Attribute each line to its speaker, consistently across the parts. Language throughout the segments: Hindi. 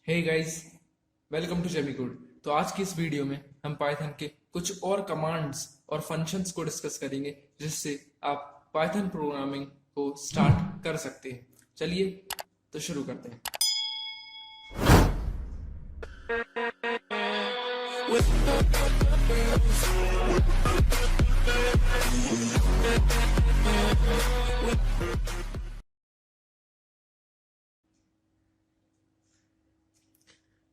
Speaker 1: Hey guys, welcome to Jamie Code. तो आज की इस वीडियो में हम पाइथन के कुछ और कमांड्स और फंक्शंस को डिस्कस करेंगे जिससे आप पाइथन प्रोग्रामिंग को स्टार्ट कर सकते हैं। चलिए तो शुरू करते हैं।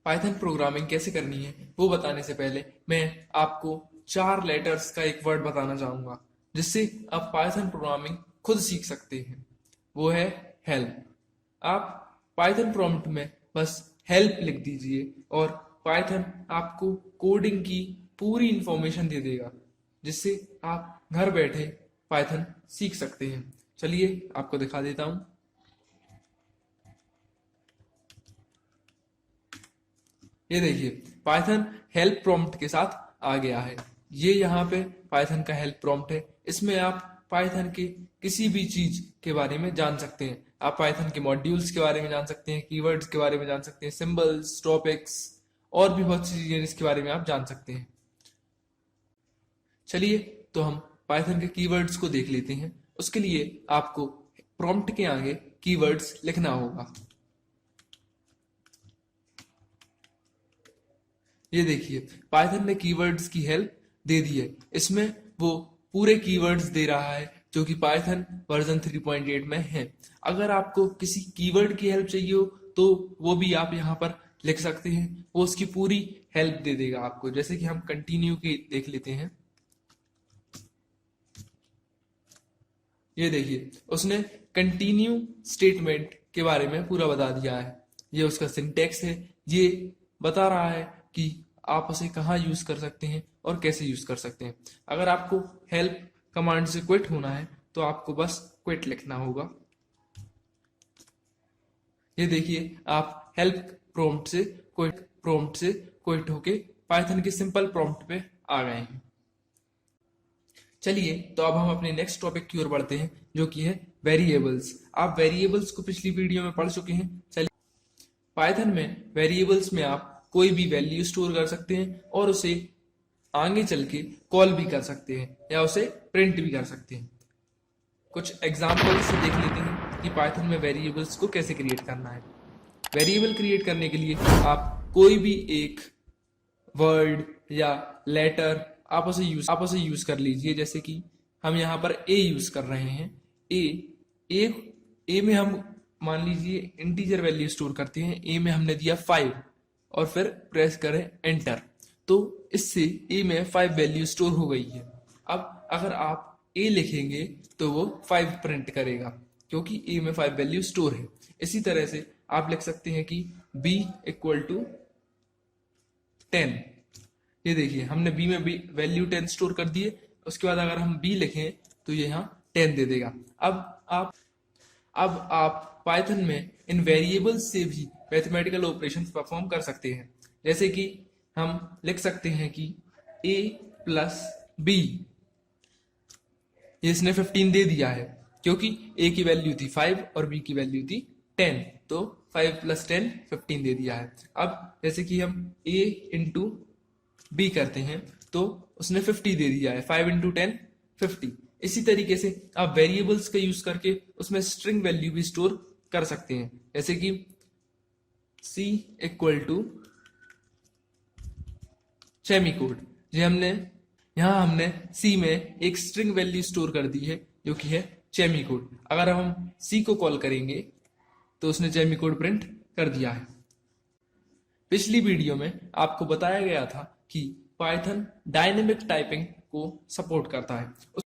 Speaker 1: पाइथन प्रोग्रामिंग कैसे करनी है वो बताने से पहले मैं आपको 4 लेटर्स का एक वर्ड बताना चाहूंगा जिससे आप पाइथन प्रोग्रामिंग खुद सीख सकते हैं। वो है हेल्प। आप पाइथन प्रॉम्प्ट में बस हेल्प लिख दीजिए और पाइथन आपको कोडिंग की पूरी इंफॉर्मेशन दे देगा जिससे आप घर बैठे पाइथन सीख सकते हैं। चलिए आपको दिखा देता हूं। ये देखिए, पाइथन हेल्प प्रॉम्प्ट के साथ आ गया है। ये यहाँ पे पाइथन का हेल्प प्रॉम्प्ट है। इसमें आप पाइथन के किसी भी चीज के बारे में जान सकते हैं। आप पाइथन के मॉड्यूल्स के बारे में जान सकते हैं, कीवर्ड्स के बारे में जान सकते हैं, सिंबल्स, टॉपिक्स और भी बहुत सी चीजें इसके बारे में आप जान सकते हैं। चलिए तो हम पाइथन के कीवर्ड्स को देख लेते हैं। उसके लिए आपको प्रॉम्प्ट के आगे कीवर्ड्स लिखना होगा। ये देखिए, पाइथन ने कीवर्ड्स की हेल्प दे दी है। इसमें वो पूरे कीवर्ड्स दे रहा है जो कि पाइथन वर्जन 3.8 में है। अगर आपको किसी कीवर्ड की हेल्प चाहिए हो तो वो भी आप यहाँ पर लिख सकते हैं। वो उसकी पूरी हेल्प दे देगा आपको। जैसे कि हम कंटिन्यू की देख लेते हैं। ये देखिए, उसने कंटिन्यू स्टेटमेंट के बारे में पूरा बता दिया है। ये उसका सिंटेक्स है। ये बता रहा है कि आप उसे कहाँ यूज कर सकते हैं और कैसे यूज कर सकते हैं। अगर आपको हेल्प कमांड से क्विट होना है तो आपको बस क्विट लिखना होगा। ये देखिए, आप हेल्प प्रॉम्प्ट से क्विट होके पाइथन के सिंपल प्रॉम्प्ट पे आ गए हैं। चलिए तो अब हम अपने नेक्स्ट टॉपिक की ओर बढ़ते हैं जो कि है वेरिएबल्स। आप वेरिएबल्स को पिछली वीडियो में पढ़ चुके हैं। चलिए, पाइथन में वेरिएबल्स में आप कोई भी वैल्यू स्टोर कर सकते हैं और उसे आगे चल के कॉल भी कर सकते हैं या उसे प्रिंट भी कर सकते हैं। कुछ एग्जाम्पल से देख लेते हैं कि पाइथन में वेरिएबल्स को कैसे क्रिएट करना है। वेरिएबल क्रिएट करने के लिए आप कोई भी एक वर्ड या लेटर आप उसे यूज कर लीजिए। जैसे कि हम यहाँ पर ए यूज कर रहे हैं। ए ए में हम मान लीजिए इंटीजर वैल्यू स्टोर करते हैं। ए में हमने दिया 5 और फिर प्रेस करें एंटर, तो इससे ए में 5 वैल्यू स्टोर हो गई है। अब अगर आप ए लिखेंगे तो वो 5 प्रिंट करेगा क्योंकि ए में 5 वैल्यू स्टोर है। इसी तरह से आप लिख सकते हैं कि b इक्वल टू 10। ये देखिए, हमने b में वैल्यू 10 स्टोर कर दिए। उसके बाद अगर हम b लिखें तो ये यहाँ 10 दे देगा। अब आप पाइथन में इन वेरिएबल्स से भी मैथमेटिकल ऑपरेशंस परफॉर्म कर सकते हैं। जैसे कि हम लिख सकते हैं कि a प्लस b, ये इसने 15 दे दिया है क्योंकि a की वैल्यू थी 5 और b की वैल्यू थी 10, तो 5 प्लस 10 15 दे दिया है। अब जैसे कि हम a इंटू b करते हैं तो उसने 50 दे दिया है। 5 इंटू 10 50। इसी तरीके से आप वेरिएबल्स का यूज करके उसमें स्ट्रिंग वैल्यू भी स्टोर कर सकते हैं। जैसे कि c इक्वल टू सेमीकोड, हमने c में एक स्ट्रिंग वैल्यू स्टोर कर दी है जो कि है सेमीकोड। अगर हम c को कॉल करेंगे तो उसने सेमीकोड प्रिंट कर दिया है। पिछली वीडियो में आपको बताया गया था कि पाइथन डायनेमिक टाइपिंग को सपोर्ट करता है।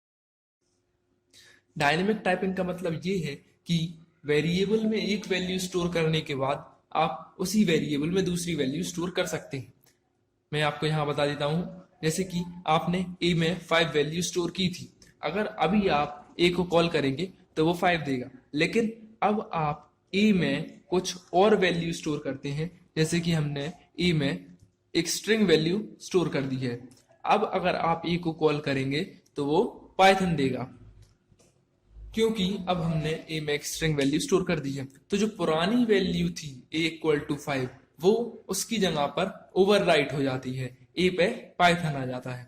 Speaker 1: डायनेमिक टाइपिंग का मतलब ये है कि वेरिएबल में एक वैल्यू स्टोर करने के बाद आप उसी वेरिएबल में दूसरी वैल्यू स्टोर कर सकते हैं। मैं आपको यहाँ बता देता हूँ। जैसे कि आपने a में 5 वैल्यू स्टोर की थी। अगर अभी आप a को कॉल करेंगे तो वो 5 देगा, लेकिन अब आप a में कुछ और वैल्यू स्टोर करते हैं। जैसे कि हमने a में एक स्ट्रिंग वैल्यू स्टोर कर दी है। अब अगर आप a को कॉल करेंगे तो वो पाइथन देगा क्योंकि अब हमने a में एक स्ट्रिंग वैल्यू स्टोर कर दी है। तो जो पुरानी वैल्यू थी a इक्वल टू 5, वो उसकी जगह पर ओवरराइट हो जाती है, ए पे पाइथन आ जाता है।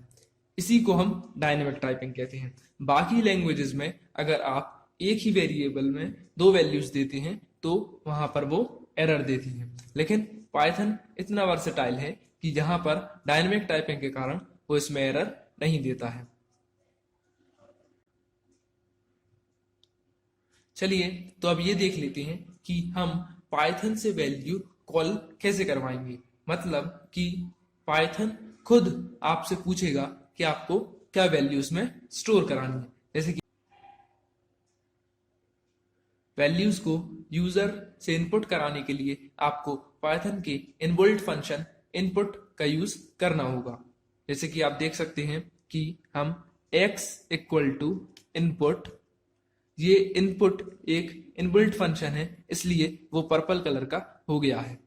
Speaker 1: इसी को हम डायनेमिक टाइपिंग कहते हैं। बाकी लैंग्वेजेस में अगर आप एक ही वेरिएबल में दो वैल्यूज देते हैं तो वहां पर वो एरर देती है, लेकिन पाइथन इतना वर्सेटाइल है कि जहां पर डायनेमिक टाइपिंग के कारण वो इसमें एरर नहीं देता है। चलिए तो अब ये देख लेते हैं कि हम पाइथन से वैल्यू कॉल कैसे करवाएंगे। मतलब कि पाइथन खुद आपसे पूछेगा कि आपको क्या वैल्यूज में स्टोर करानी है। जैसे कि वैल्यूज को यूजर से इनपुट कराने के लिए आपको पाइथन के इनबिल्ट फंक्शन इनपुट का यूज करना होगा। जैसे कि आप देख सकते हैं कि हम x इक्वल टू इनपुट, ये इनपुट एक इनबिल्ट फंक्शन है इसलिए वो पर्पल कलर का हो गया है।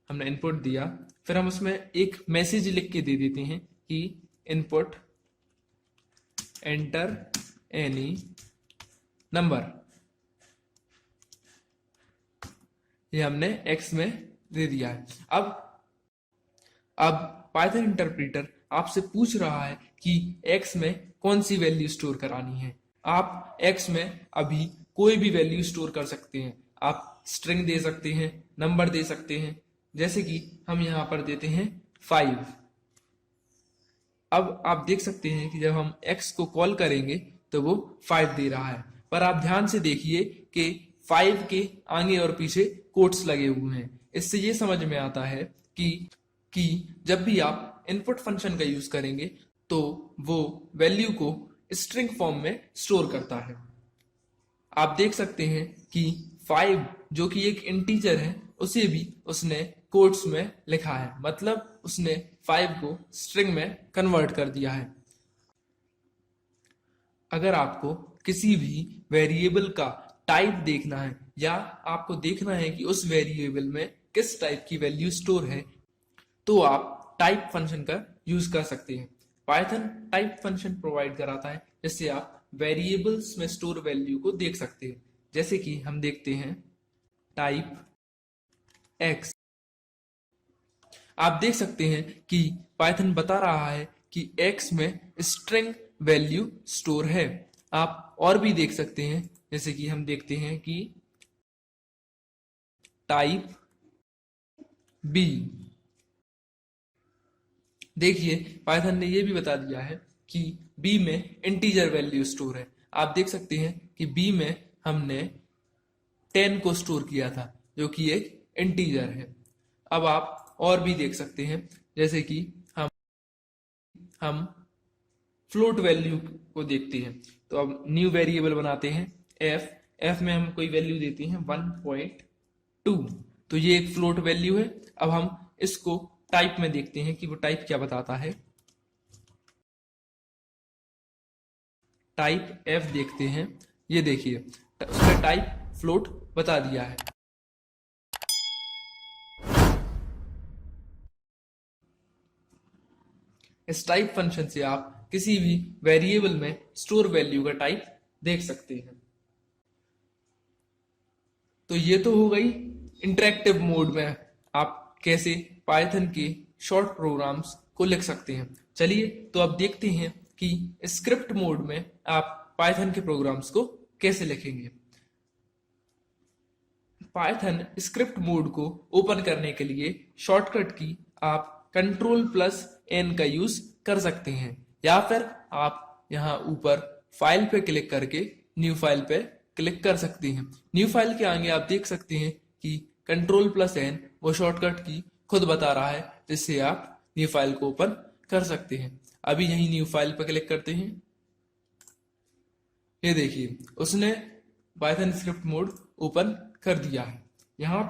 Speaker 1: हमने इनपुट दिया, फिर हम उसमें एक मैसेज लिख के दे देते हैं कि इनपुट एंटर एनी नंबर, ये हमने x में दे दिया है। अब पाइथन इंटरप्रेटर आपसे पूछ रहा है कि x में कौन सी वैल्यू स्टोर करानी है। आप x में अभी कोई भी वैल्यू स्टोर कर सकते हैं। आप स्ट्रिंग दे सकते हैं, नंबर दे सकते हैं। जैसे कि हम यहां पर देते हैं 5। अब आप देख सकते हैं कि जब हम x को कॉल करेंगे तो वो 5 दे रहा है, पर आप ध्यान से देखिए कि 5 के आगे और पीछे कोट्स लगे हुए हैं। इससे ये समझ में आता है कि जब भी आप इनपुट फंक्शन का यूज करेंगे तो वो वैल्यू को स्ट्रिंग फॉर्म में स्टोर करता है। आप देख सकते हैं कि 5 जो कि एक इंटीजर है उसे भी उसने कोट्स में लिखा है, मतलब उसने 5 को स्ट्रिंग में कन्वर्ट कर दिया है। अगर आपको किसी भी वेरिएबल का टाइप देखना है या आपको देखना है कि उस वेरिएबल में किस टाइप की वैल्यू स्टोर है तो आप टाइप फंक्शन का यूज कर सकते हैं। पाइथन टाइप फंक्शन प्रोवाइड कराता है जिससे आप वेरिएबल्स में स्टोर वैल्यू को देख सकते हैं। जैसे कि हम देखते हैं टाइप x, आप देख सकते हैं कि पाइथन बता रहा है कि x में स्ट्रिंग वैल्यू स्टोर है। आप और भी देख सकते हैं, जैसे कि हम देखते हैं कि टाइप b, देखिए पाइथन ने यह भी बता दिया है कि b में इंटीजर वैल्यू स्टोर है। आप देख सकते हैं कि b में हमने 10 को स्टोर किया था जो कि एक इंटीजर है। अब आप और भी देख सकते हैं, जैसे कि हम फ्लोट वैल्यू को देखते हैं। तो अब न्यू वेरिएबल बनाते हैं f में हम कोई वैल्यू देते हैं 1.2, तो ये एक फ्लोट वैल्यू है। अब हम इसको टाइप में देखते हैं कि वो टाइप क्या बताता है। टाइप f देखते हैं, ये देखिए उसका टाइप फ्लोट बता दिया है। इस टाइप फंक्शन से आप किसी भी वेरिएबल में स्टोर वैल्यू का टाइप देख सकते हैं। तो ये तो हो गई इंटरेक्टिव मोड में आप कैसे पाइथन के शॉर्ट प्रोग्राम्स को लिख सकते हैं। चलिए तो अब देखते हैं कि स्क्रिप्ट मोड में आप पाइथन के प्रोग्राम्स को कैसे लिखेंगे। पाइथन स्क्रिप्ट मोड को ओपन करने के लिए शॉर्टकट की आप Ctrl+N का यूज कर सकते हैं, या फिर आप यहां ऊपर फाइल पे क्लिक करके न्यू फाइल पे क्लिक कर सकते हैं। न्यू फाइल के आगे आप देख सकते हैं कि Ctrl+N वो शॉर्टकट की खुद बता रहा है, जिससे आप न्यू फाइल को ओपन कर सकते हैं। अभी यही न्यू फाइल पर क्लिक करते हैं, ये देखिए उसने पाइथन स्क्रिप्ट मोड ओपन कर दिया है। यहां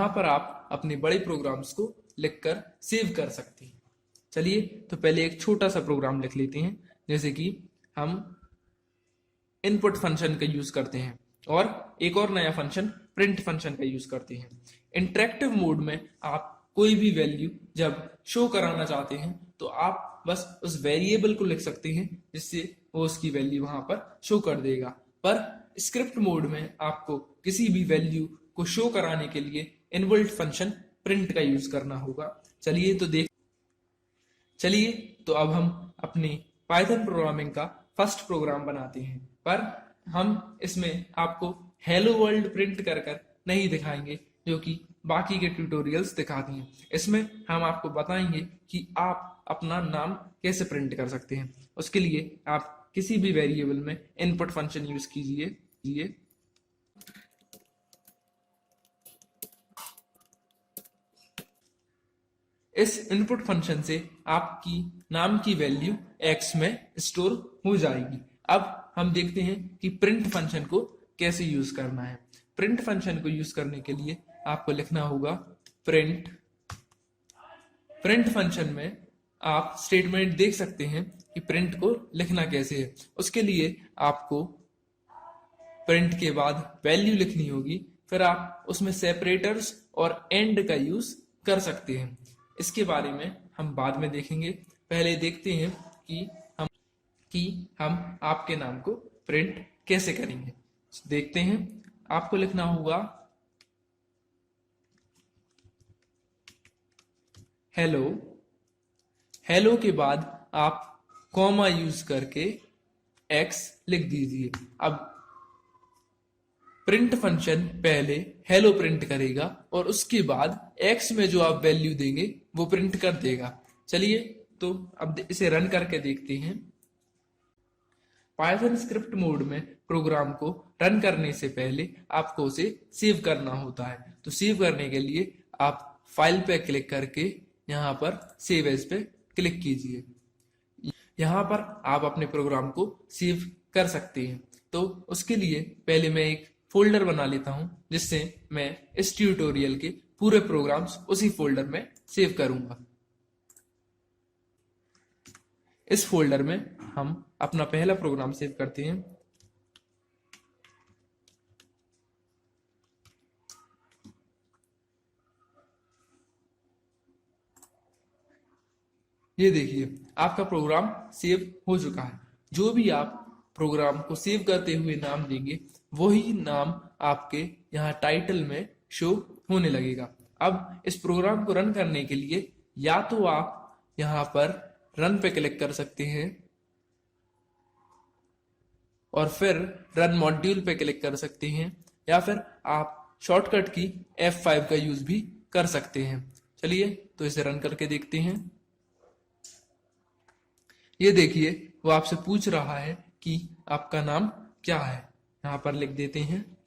Speaker 1: पर आप अपने बड़े प्रोग्राम्स को लिखकर सेव कर सकते हैं। चलिए तो पहले एक छोटा सा प्रोग्राम लिख लेते हैं, जैसे कि हम इनपुट फंक्शन का यूज करते हैं और एक और नया फंक्शन प्रिंट फंक्शन का यूज करते हैं। इंटरेक्टिव मोड में आप कोई भी वैल्यू जब शो कराना चाहते हैं तो आप बस उस वेरिएबल को लिख सकते हैं, जिससे वो उसकी वैल्यू वहां पर शो कर देगा। पर स्क्रिप्ट मोड में आपको किसी भी वैल्यू को शो कराने के लिए इनबिल्ट फंक्शन प्रिंट का यूज करना होगा। चलिए तो अब हम अपनी पाइथन प्रोग्रामिंग का फर्स्ट प्रोग्राम बनाते हैं, पर हम इसमें आपको हेलो वर्ल्ड प्रिंट कर कर नहीं दिखाएंगे जो कि बाकी के ट्यूटोरियल्स दिखाती हैं। इसमें हम आपको बताएंगे कि आप अपना नाम कैसे प्रिंट कर सकते हैं। उसके लिए आप किसी भी वेरिएबल में इनपुट फंक्शन यूज कीजिए। इस इनपुट फंक्शन से आपकी नाम की वैल्यू x में स्टोर हो जाएगी। अब हम देखते हैं कि प्रिंट फंक्शन को कैसे यूज करना है। प्रिंट फंक्शन को यूज करने के लिए आपको लिखना होगा प्रिंट फंक्शन में आप स्टेटमेंट देख सकते हैं कि प्रिंट को लिखना कैसे है। उसके लिए आपको प्रिंट के बाद वैल्यू लिखनी होगी, फिर आप उसमें सेपरेटर्स और एंड का यूज कर सकते हैं। इसके बारे में हम बाद में देखेंगे। पहले देखते हैं कि हम आपके नाम को प्रिंट कैसे करेंगे। देखते हैं, आपको लिखना होगा हेलो के बाद आप कॉमा यूज करके x लिख दीजिए। अब प्रिंट फंक्शन पहले हेलो प्रिंट करेगा और उसके बाद x में जो आप वैल्यू देंगे वो प्रिंट कर देगा। चलिए तो अब इसे रन करके देखते हैं। पाइथन स्क्रिप्ट मोड में प्रोग्राम को रन करने से पहले आपको उसे सेव करना होता है। तो सेव करने के लिए आप फाइल पे क्लिक करके यहाँ पर सेव एज पे क्लिक कीजिए। यहाँ पर आप अपने प्रोग्राम को सेव कर सकते हैं। तो उसके लिए पहले मैं एक फोल्डर बना लेता हूं, जिससे मैं इस ट्यूटोरियल के पूरे प्रोग्राम्स उसी फोल्डर में सेव करूंगा। इस फोल्डर में हम अपना पहला प्रोग्राम सेव करते हैं। ये देखिए, आपका प्रोग्राम सेव हो चुका है। जो भी आप प्रोग्राम को सेव करते हुए नाम देंगे वही नाम आपके यहाँ टाइटल में शो होने लगेगा। अब इस प्रोग्राम को रन करने के लिए या तो आप यहाँ पर रन पे क्लिक कर सकते हैं और फिर रन मॉड्यूल पे क्लिक कर सकते हैं, या फिर आप शॉर्टकट की F5 का यूज भी कर सकते हैं। चलिए तो इसे रन करके देखते हैं। ये देखिए, वो आपसे पूछ रहा है कि आपका नाम क्या है। यहाँ पर लिख देते हैं।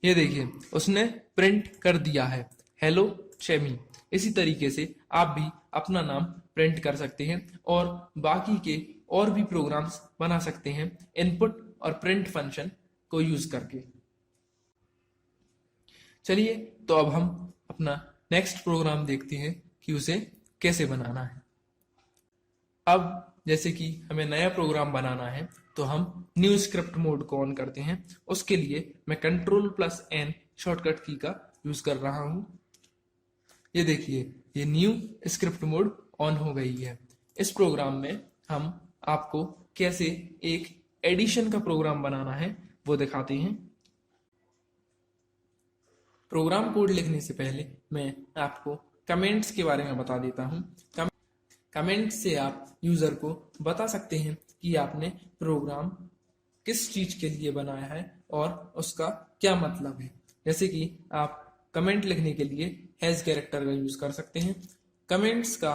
Speaker 1: ये देखिए, उसने प्रिंट कर दिया है हेलो शेमी। इसी तरीके से आप भी अपना नाम प्रिंट कर सकते हैं और बाकी के और भी प्रोग्राम्स बना सकते हैं इनपुट और प्रिंट फंक्शन को यूज करके। चलिए तो अब हम अपना नेक्स्ट प्रोग्राम देखते हैं कि उसे कैसे बनाना है। अब जैसे कि हमें नया प्रोग्राम बनाना है तो हम न्यू स्क्रिप्ट मोड को ऑन करते हैं। उसके लिए मैं Ctrl+N शॉर्टकट की का यूज कर रहा हूं। ये देखिए, ये न्यू स्क्रिप्ट मोड ऑन हो गई है। इस प्रोग्राम में हम आपको कैसे एक एडिशन का प्रोग्राम बनाना है वो दिखाते हैं। प्रोग्राम कोड लिखने से पहले मैं आपको कमेंट्स के बारे में बता देता हूं। कमेंट से आप यूजर को बता सकते हैं कि आपने प्रोग्राम किस चीज के लिए बनाया है और उसका क्या मतलब है। जैसे कि आप कमेंट लिखने के लिए हैज कैरेक्टर का यूज कर सकते हैं। कमेंट्स का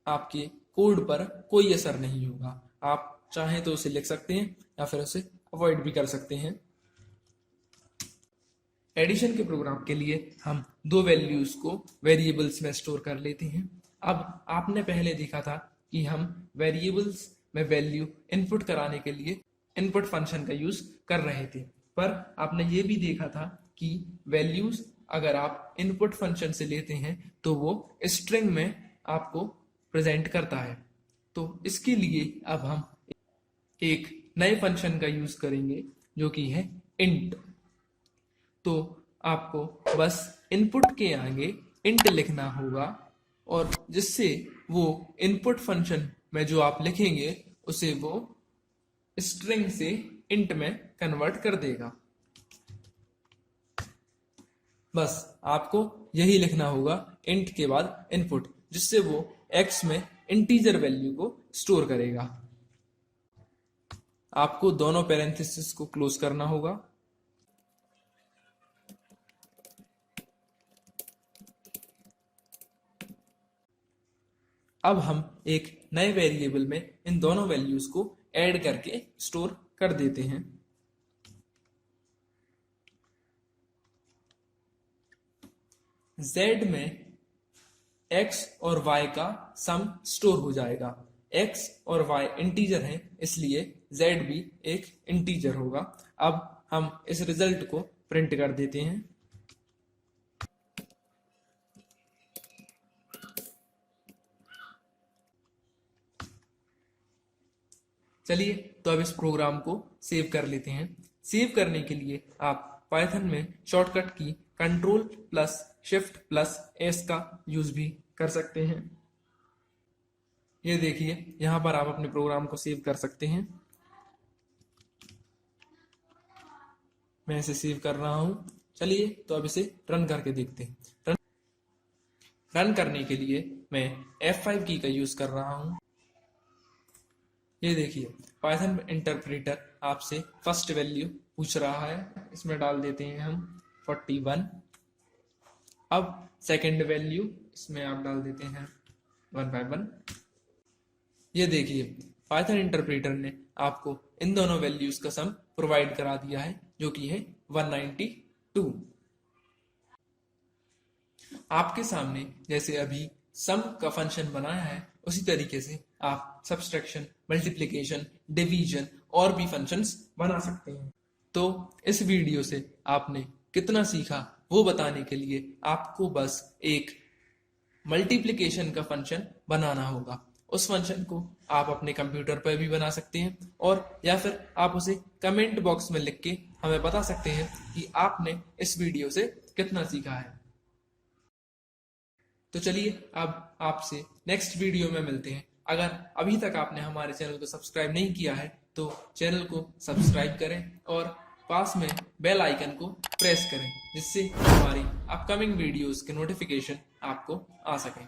Speaker 1: आपके कोड पर कोई असर नहीं होगा। आप चाहें तो उसे लिख सकते हैं या फिर उसे अवॉइड भी कर सकते हैं। एडिशन के प्रोग्राम के लिए हम दो वैल्यूज को वेरिएबल्स में स्टोर कर लेते हैं। अब आपने पहले देखा था कि हम वेरिएबल्स में वैल्यू इनपुट कराने के लिए इनपुट फंक्शन का यूज कर रहे थे, पर आपने ये भी देखा था कि वैल्यूज अगर आप इनपुट फंक्शन से लेते हैं तो वो स्ट्रिंग में आपको प्रेजेंट करता है। तो इसके लिए अब हम एक नए फंक्शन का यूज करेंगे जो कि है इंट। तो आपको बस इनपुट के आगे इंट लिखना होगा और जिससे वो इनपुट फंक्शन में जो आप लिखेंगे उसे वो स्ट्रिंग से इंट में कन्वर्ट कर देगा। बस आपको यही लिखना होगा इंट के बाद इनपुट, जिससे वो x में इंटीजर वैल्यू को स्टोर करेगा। आपको दोनों पैरेंथेसिस को क्लोज करना होगा। अब हम एक नए वेरिएबल में इन दोनों वैल्यूज को ऐड करके स्टोर कर देते हैं। z में x और y का सम स्टोर हो जाएगा। x और y इंटीजर हैं, इसलिए z भी एक इंटीजर होगा। अब हम इस रिजल्ट को प्रिंट कर देते हैं। चलिए तो अब इस प्रोग्राम को सेव कर लेते हैं। सेव करने के लिए आप पाइथन में शॉर्टकट की Ctrl+Shift+S का यूज भी कर सकते हैं। ये देखिए, यहां पर आप अपने प्रोग्राम को सेव कर सकते हैं। मैं इसे सेव कर रहा हूं। चलिए तो अब इसे रन करके देखते हैं। रन करने के लिए मैं F5 की का यूज कर रहा हूं। ये देखिए, पाइथन इंटरप्रेटर आपसे फर्स्ट वैल्यू पूछ रहा है, इसमें डाल देते हैं हम 41। अब सेकंड वैल्यू इसमें आप डाल देते हैं 1/1। ये देखिए, पाइथन इंटरप्रेटर ने आपको इन दोनों वैल्यूज का सम प्रोवाइड करा दिया है, जो कि है 192। आपके सामने जैसे अभी सम का फंक्शन बनाया है, उसी तरीके से आप सब्सट्रैक्शन, मल्टीप्लिकेशन, डिवीजन और भी फंक्शंस बना सकते हैं। तो इस वीडियो से आपने कितना सीखा वो बताने के लिए आपको बस एक मल्टीप्लिकेशन का फंक्शन बनाना होगा। उस फंक्शन को आप अपने कंप्यूटर पर भी बना सकते हैं, और या फिर आप उसे कमेंट बॉक्स में लिख के हमें बता सकते हैं कि आपने इस वीडियो से कितना सीखा है। तो चलिए अब आपसे नेक्स्ट वीडियो में मिलते हैं। अगर अभी तक आपने हमारे चैनल को सब्सक्राइब नहीं किया है तो चैनल को सब्सक्राइब करें और पास में बेल आइकन को प्रेस करें, जिससे हमारी अपकमिंग वीडियोस के नोटिफिकेशन आपको आ सकें।